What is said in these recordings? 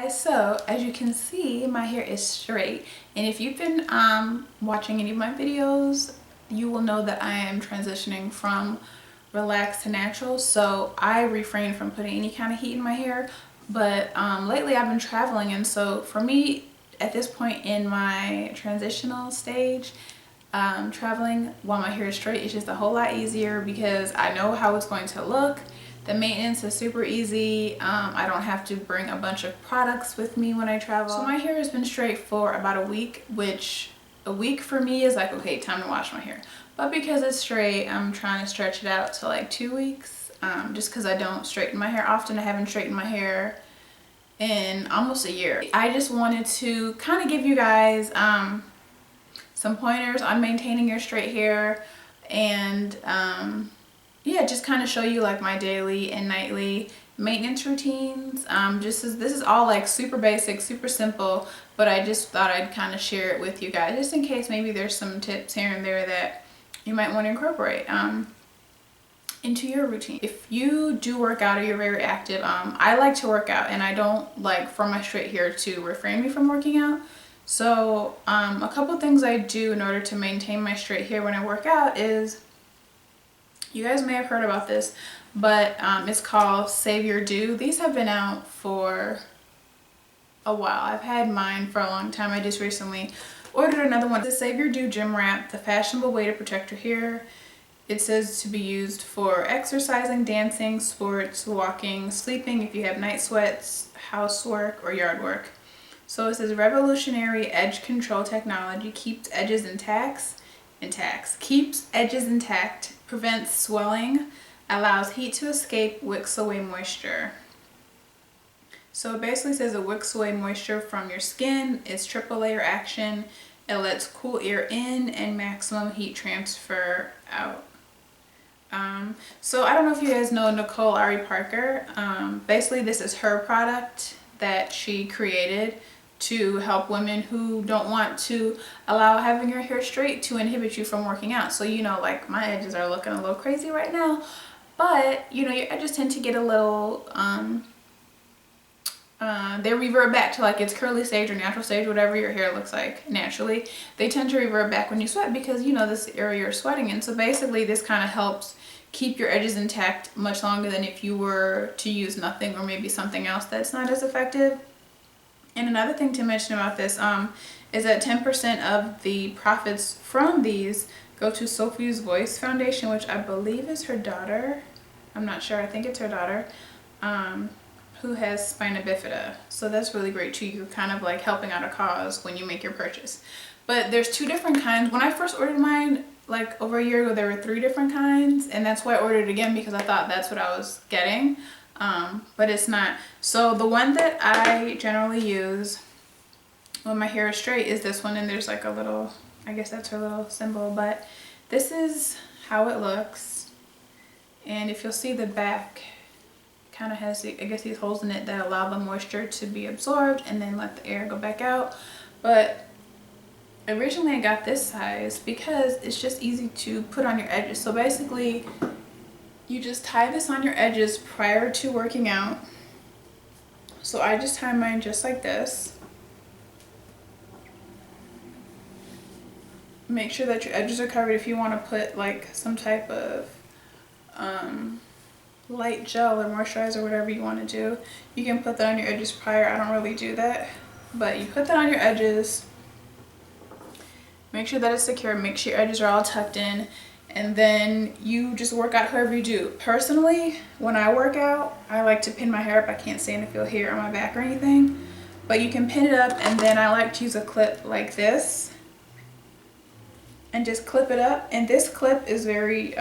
Guys, so as you can see, my hair is straight, and if you've been watching any of my videos, you will know that I am transitioning from relaxed to natural. So I refrain from putting any kind of heat in my hair, but lately I've been traveling, and so for me at this point in my transitional stage, traveling while my hair is straight is just a whole lot easier because I know how it's going to look. The maintenance is super easy. I don't have to bring a bunch of products with me when I travel. So my hair has been straight for about a week, which a week for me is like, okay, time to wash my hair. But because it's straight, I'm trying to stretch it out to like 2 weeks, just because I don't straighten my hair often. I haven't straightened my hair in almost a year. I just wanted to kind of give you guys some pointers on maintaining your straight hair, and yeah, just kind of show you like my daily and nightly maintenance routines. This is all like super basic, super simple, but I just thought I'd kind of share it with you guys just in case maybe there's some tips here and there that you might want to incorporate into your routine. If you do work out or you're very active, I like to work out, and I don't like for my straight hair to refrain me from working out. So a couple things I do in order to maintain my straight hair when I work out is, you guys may have heard about this, but it's called Save Your Dew. These have been out for a while. I've had mine for a long time. I just recently ordered another one. The Save Your Dew Gym Wrap, the fashionable way to protect your hair. It says to be used for exercising, dancing, sports, walking, sleeping, if you have night sweats, housework, or yard work. So it says revolutionary edge control technology keeps edges intact, prevents swelling, allows heat to escape, wicks away moisture. So it basically says it wicks away moisture from your skin. It's triple layer action. It lets cool air in and maximum heat transfer out. So I don't know if you guys know Nicole Ari Parker. Basically this is her product that she created to help women who don't want to allow having your hair straight to inhibit you from working out. So, you know, like my edges are looking a little crazy right now, but you know, your edges tend to get a little, they revert back to like its curly stage or natural stage, whatever your hair looks like naturally. They tend to revert back when you sweat because, you know, this area you're sweating in. So basically this kind of helps keep your edges intact much longer than if you were to use nothing or maybe something else that's not as effective. And another thing to mention about this is that 10% of the profits from these go to Sophie's Voice Foundation, which I believe is her daughter. I'm not sure. I think it's her daughter, who has spina bifida. So that's really great too. You're kind of like helping out a cause when you make your purchase. But there's two different kinds. When I first ordered mine, like over a year ago, there were 3 different kinds, and that's why I ordered it again, because I thought that's what I was getting. But it's not. So the one that I generally use when my hair is straight is this one, and there's like a little, I guess that's her little symbol, but this is how it looks. And if you'll see, the back kind of has, I guess, these holes in it that allow the moisture to be absorbed and then let the air go back out. But originally I got this size because it's just easy to put on your edges. So basically you just tie this on your edges prior to working out. So I just tie mine just like this. Make sure that your edges are covered. If you want to put like some type of light gel or moisturizer, whatever you want to do, you can put that on your edges prior. I don't really do that, but you put that on your edges. Make sure that it's secure. Make sure your edges are all tucked in. And then you just work out however you do. Personally, when I work out, I like to pin my hair up. I can't stand to feel hair on my back or anything, but you can pin it up, and then I like to use a clip like this and just clip it up. And this clip is very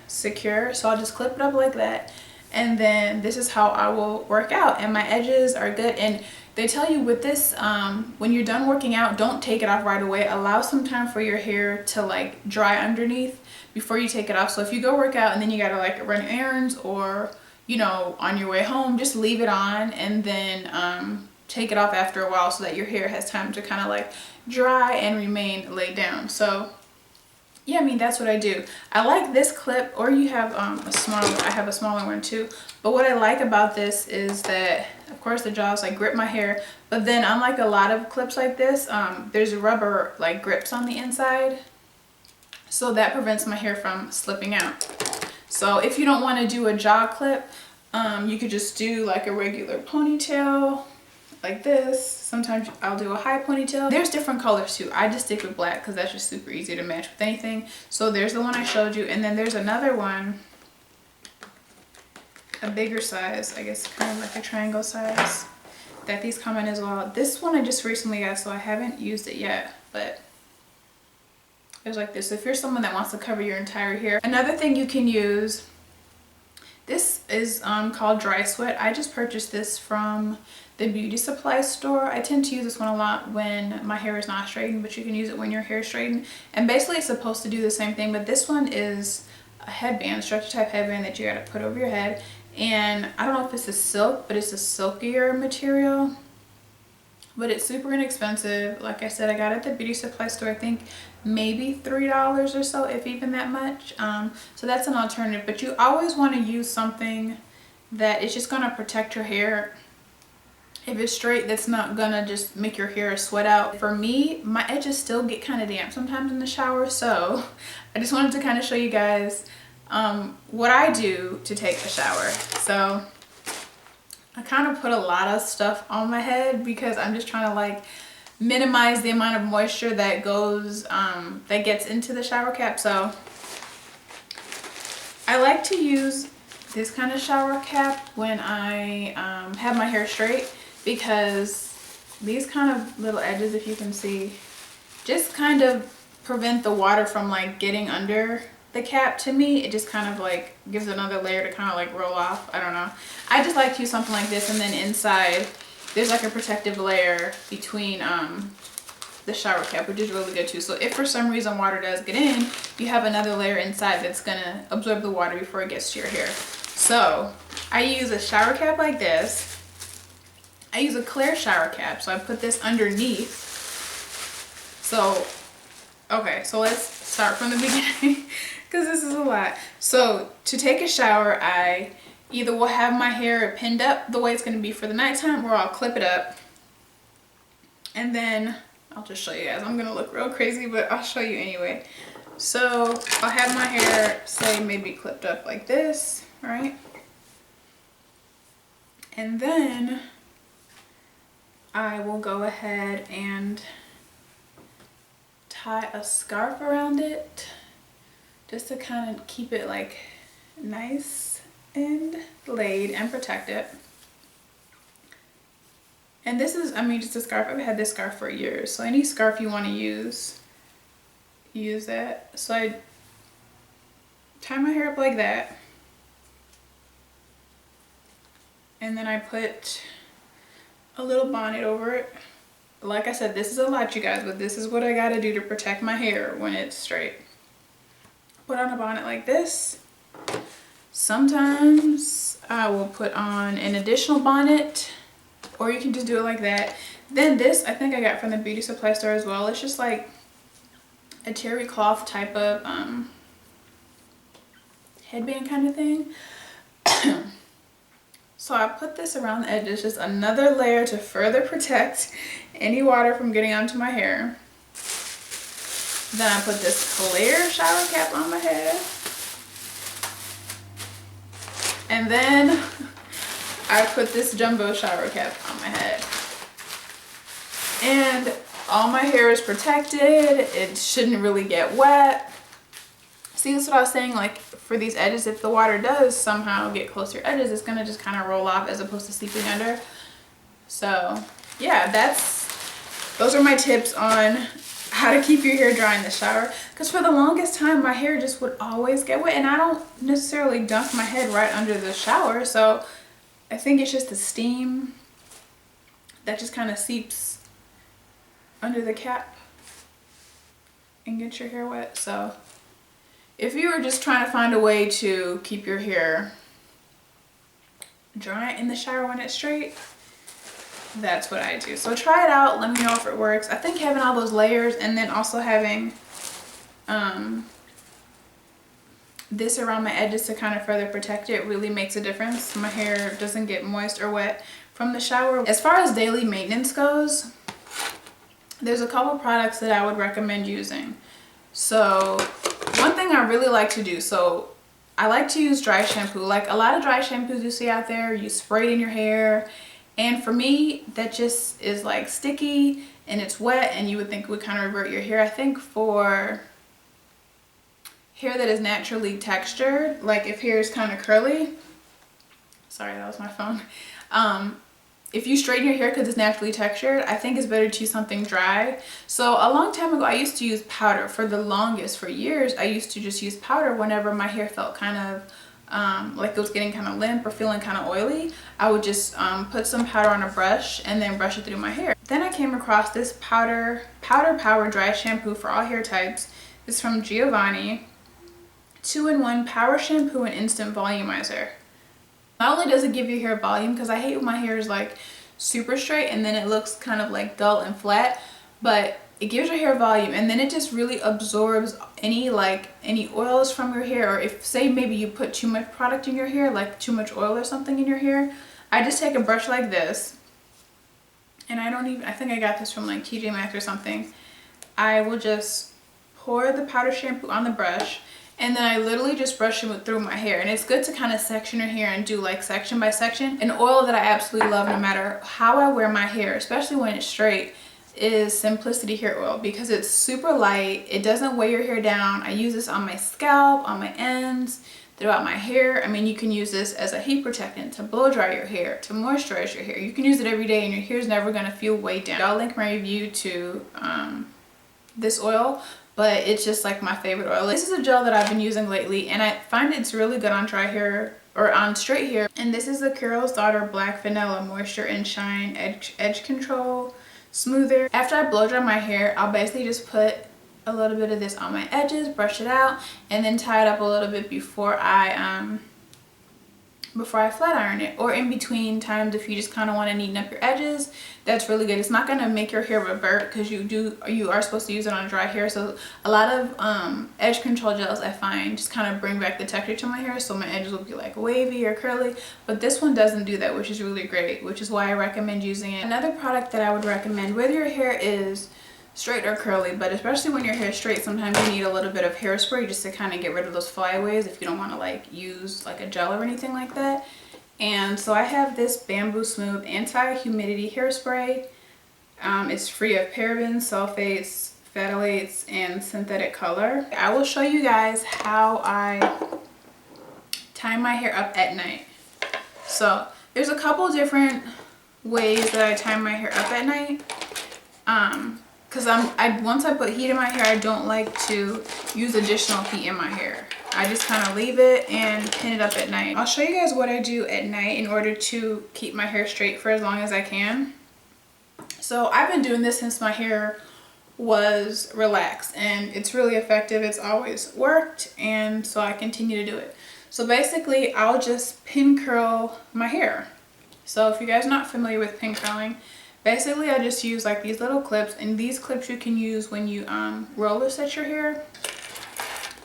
secure, so I'll just clip it up like that. And then this is how I will work out, and my edges are good. And they tell you with this, when you're done working out, don't take it off right away. Allow some time for your hair to like dry underneath before you take it off. So if you go work out and then you gotta like run errands, or you know, on your way home, just leave it on and then take it off after a while so that your hair has time to kind of like dry and remain laid down. So yeah, I mean, that's what I do. I like this clip, or you have I have a smaller one too. But what I like about this is that of course the jaws like grip my hair, but then unlike a lot of clips like this, there's rubber like grips on the inside, so that prevents my hair from slipping out. So if you don't want to do a jaw clip, you could just do like a regular ponytail like this. Sometimes I'll do a high ponytail. There's different colors too. I just stick with black because that's just super easy to match with anything. So there's the one I showed you, and then there's another one, a bigger size, I guess kind of like a triangle size, that these come in as well. This one I just recently got, so I haven't used it yet, but there's like this. If you're someone that wants to cover your entire hair. Another thing you can use, this is called Dry Sweat. I just purchased this from the beauty supply store. I tend to use this one a lot when my hair is not straightened, but you can use it when your hair is straightened. And basically it's supposed to do the same thing, but this one is a headband, stretchy type headband that you gotta put over your head. And I don't know if it's a silk, but it's a silkier material. But it's super inexpensive. Like I said, I got it at the beauty supply store. I think maybe $3 or so, if even that much. So that's an alternative. But you always want to use something that is just gonna protect your hair. If it's straight, that's not gonna just make your hair sweat out. For me, my edges still get kind of damp sometimes in the shower, so I just wanted to kind of show you guys what I do to take a shower. So I kind of put a lot of stuff on my head because I'm just trying to like minimize the amount of moisture that goes that gets into the shower cap. So I like to use this kind of shower cap when I have my hair straight, because these kind of little edges, if you can see, just kind of prevent the water from like getting under the cap. To me, it just kind of like gives another layer to kind of like roll off. I don't know. I just like to use something like this, and then inside there's like a protective layer between the shower cap, which is really good too. So if for some reason water does get in, you have another layer inside that's gonna absorb the water before it gets to your hair. So I use a shower cap like this. I use a clear shower cap, so I put this underneath. So, okay, so let's start from the beginning because this is a lot. So to take a shower, I either will have my hair pinned up the way it's going to be for the nighttime, or I'll clip it up. And then I'll just show you guys. I'm going to look real crazy, but I'll show you anyway. So I'll have my hair, say, maybe clipped up like this, right? And then I will go ahead and tie a scarf around it just to kind of keep it like nice and laid and protect it. And this is, I mean, just a scarf. I've had this scarf for years, so any scarf you want to use that. So I tie my hair up like that, and then I put a little bonnet over it. Like I said, this is a lot, you guys, but this is what I gotta do to protect my hair when it's straight. Put on a bonnet like this. Sometimes I will put on an additional bonnet, or you can just do it like that. Then this, I think I got from the beauty supply store as well. It's just like a terry cloth type of headband kind of thing. So I put this around the edges, just another layer to further protect any water from getting onto my hair. Then I put this clear shower cap on my head. And then I put this jumbo shower cap on my head. And all my hair is protected. It shouldn't really get wet. See, that's what I was saying, like for these edges, if the water does somehow get close to your edges, it's gonna just kind of roll off as opposed to seeping under. So yeah, those are my tips on how to keep your hair dry in the shower. Because for the longest time, my hair just would always get wet, and I don't necessarily dunk my head right under the shower. So I think it's just the steam that just kind of seeps under the cap and gets your hair wet. So if you were just trying to find a way to keep your hair dry in the shower when it's straight, that's what I do. So try it out. Let me know if it works. I think having all those layers and then also having this around my edges to kind of further protect it really makes a difference. My hair doesn't get moist or wet from the shower. As far as daily maintenance goes, there's a couple products that I would recommend using. So one thing I really like to do, so I like to use dry shampoo. Like a lot of dry shampoos you see out there, you spray it in your hair, and for me that just is like sticky and it's wet, and you would think it would kind of revert your hair. I think for hair that is naturally textured, like if hair is kind of curly, sorry, that was my phone, if you straighten your hair because it's naturally textured, I think it's better to use something dry. So a long time ago I used to use powder. For the longest, for years, I used to just use powder whenever my hair felt kind of like it was getting kind of limp or feeling kind of oily. I would just put some powder on a brush and then brush it through my hair. Then I came across this powder power dry shampoo for all hair types. It's from Giovanni. 2-in-1 power shampoo and instant volumizer. Not only does it give your hair volume, because I hate when my hair is like super straight and then it looks kind of like dull and flat, but it gives your hair volume, and then it just really absorbs any oils from your hair. Or if, say, maybe you put too much product in your hair, like too much oil or something in your hair, I just take a brush like this, and I think I got this from like TJ Maxx or something. I will just pour the powder shampoo on the brush, and then I literally just brush it through my hair. And it's good to kind of section your hair and do like section by section. An oil that I absolutely love no matter how I wear my hair, especially when it's straight, is Simplicity hair oil, because it's super light. It doesn't weigh your hair down. I use this on my scalp, on my ends, throughout my hair. I mean, you can use this as a heat protectant, to blow dry your hair, to moisturize your hair. You can use it every day and your hair is never going to feel weighed down. I'll link my review to this oil, but it's just like my favorite oil. This is a gel that I've been using lately, and I find it's really good on dry hair or on straight hair. And this is the Carol's Daughter Black Vanilla Moisture and Shine Edge Control Smoother. After I blow dry my hair, I'll basically just put a little bit of this on my edges, brush it out, and then tie it up a little bit before I flat iron it, or in between times if you just kind of want to neaten up your edges. That's really good. It's not going to make your hair revert, because you are supposed to use it on dry hair. So a lot of edge control gels I find just kind of bring back the texture to my hair, so my edges will be like wavy or curly, but this one doesn't do that, which is really great, which is why I recommend using it. Another product that I would recommend, whether your hair is straight or curly, but especially when your hair is straight, sometimes you need a little bit of hairspray just to kind of get rid of those flyaways if you don't want to like use like a gel or anything like that. And so I have this Bamboo Smooth Anti-Humidity Hairspray. It's free of parabens, sulfates, phthalates, and synthetic color. I will show you guys how I tie my hair up at night. So there's a couple different ways that I tie my hair up at night. Because once I put heat in my hair, I don't like to use additional heat in my hair. I just kind of leave it and pin it up at night. I'll show you guys what I do at night in order to keep my hair straight for as long as I can. So I've been doing this since my hair was relaxed, and it's really effective. It's always worked, and so I continue to do it. So basically, I'll just pin curl my hair. So if you guys are not familiar with pin curling, basically I just use like these little clips, and these clips you can use when you roller set your hair.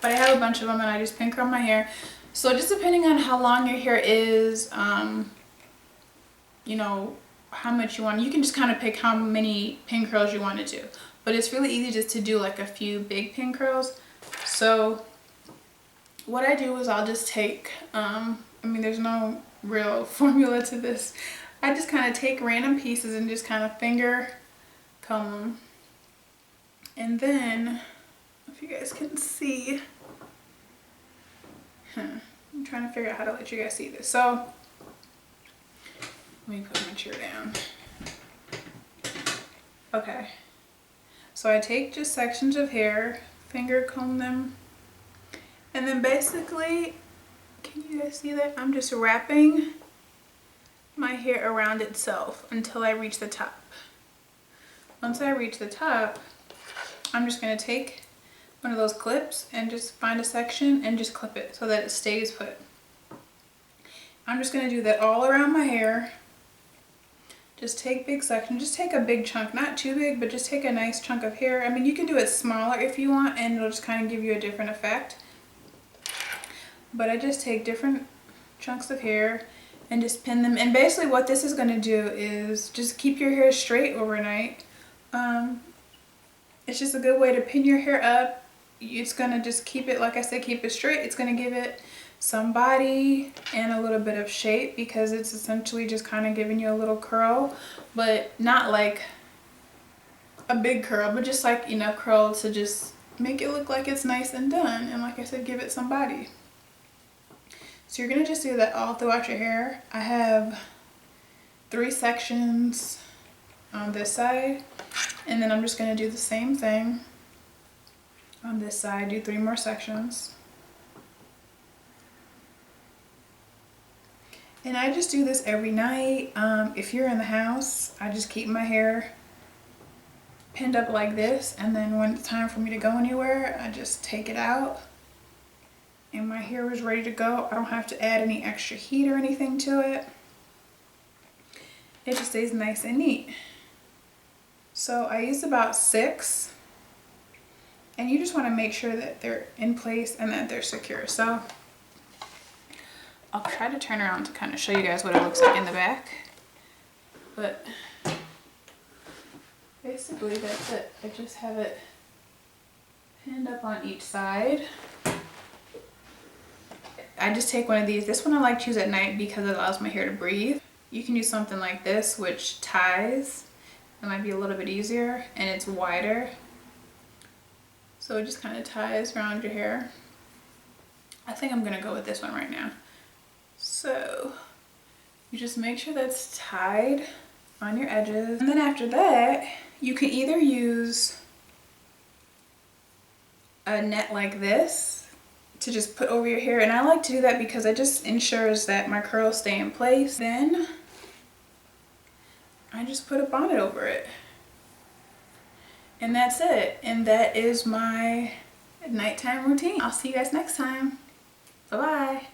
But I have a bunch of them, and I just pin curl my hair. So just depending on how long your hair is, you know, how much you want, you can just kind of pick how many pin curls you want to do. But it's really easy just to do like a few big pin curls. So what I do is I'll just take, I mean, there's no real formula to this. I just kind of take random pieces and just kind of finger comb them. And then, if you guys can see, I'm trying to figure out how to let you guys see this. So let me put my chair down. Okay, so I take just sections of hair, finger comb them, and then basically, can you guys see that? I'm just wrapping my hair around itself until I reach the top. Once I reach the top, I'm just going to take one of those clips and just find a section and just clip it so that it stays put. I'm just going to do that all around my hair. Just take big sections, just take a big chunk, not too big, but just take a nice chunk of hair. I mean, you can do it smaller if you want, and it'll just kind of give you a different effect. But I just take different chunks of hair and just pin them. And basically what this is going to do is just keep your hair straight overnight. It's just a good way to pin your hair up. It's going to just keep it, like I said, keep it straight. It's going to give it some body and a little bit of shape, because it's essentially just kind of giving you a little curl, but not like a big curl, but just like enough curl to just make it look like it's nice and done, and like I said, give it some body. So you're gonna just do that all throughout your hair. I have 3 sections on this side, and then I'm just gonna do the same thing on this side, do 3 more sections. And I just do this every night. If you're in the house, I just keep my hair pinned up like this, and then when it's time for me to go anywhere, I just take it out and my hair is ready to go. I don't have to add any extra heat or anything to it. It just stays nice and neat. So I used about 6, and you just want to make sure that they're in place and that they're secure. So I'll try to turn around to kind of show you guys what it looks like in the back, but basically that's it. I just have it pinned up on each side. I just take one of these. This one I like to use at night because it allows my hair to breathe. You can use something like this, which ties. It might be a little bit easier, and it's wider, so it just kind of ties around your hair. I think I'm gonna go with this one right now. So you just make sure that's tied on your edges, and then after that you can either use a net like this to just put over your hair, and I like to do that because it just ensures that my curls stay in place. Then I just put a bonnet over it, and that's it. And that is my nighttime routine. I'll see you guys next time. Bye bye.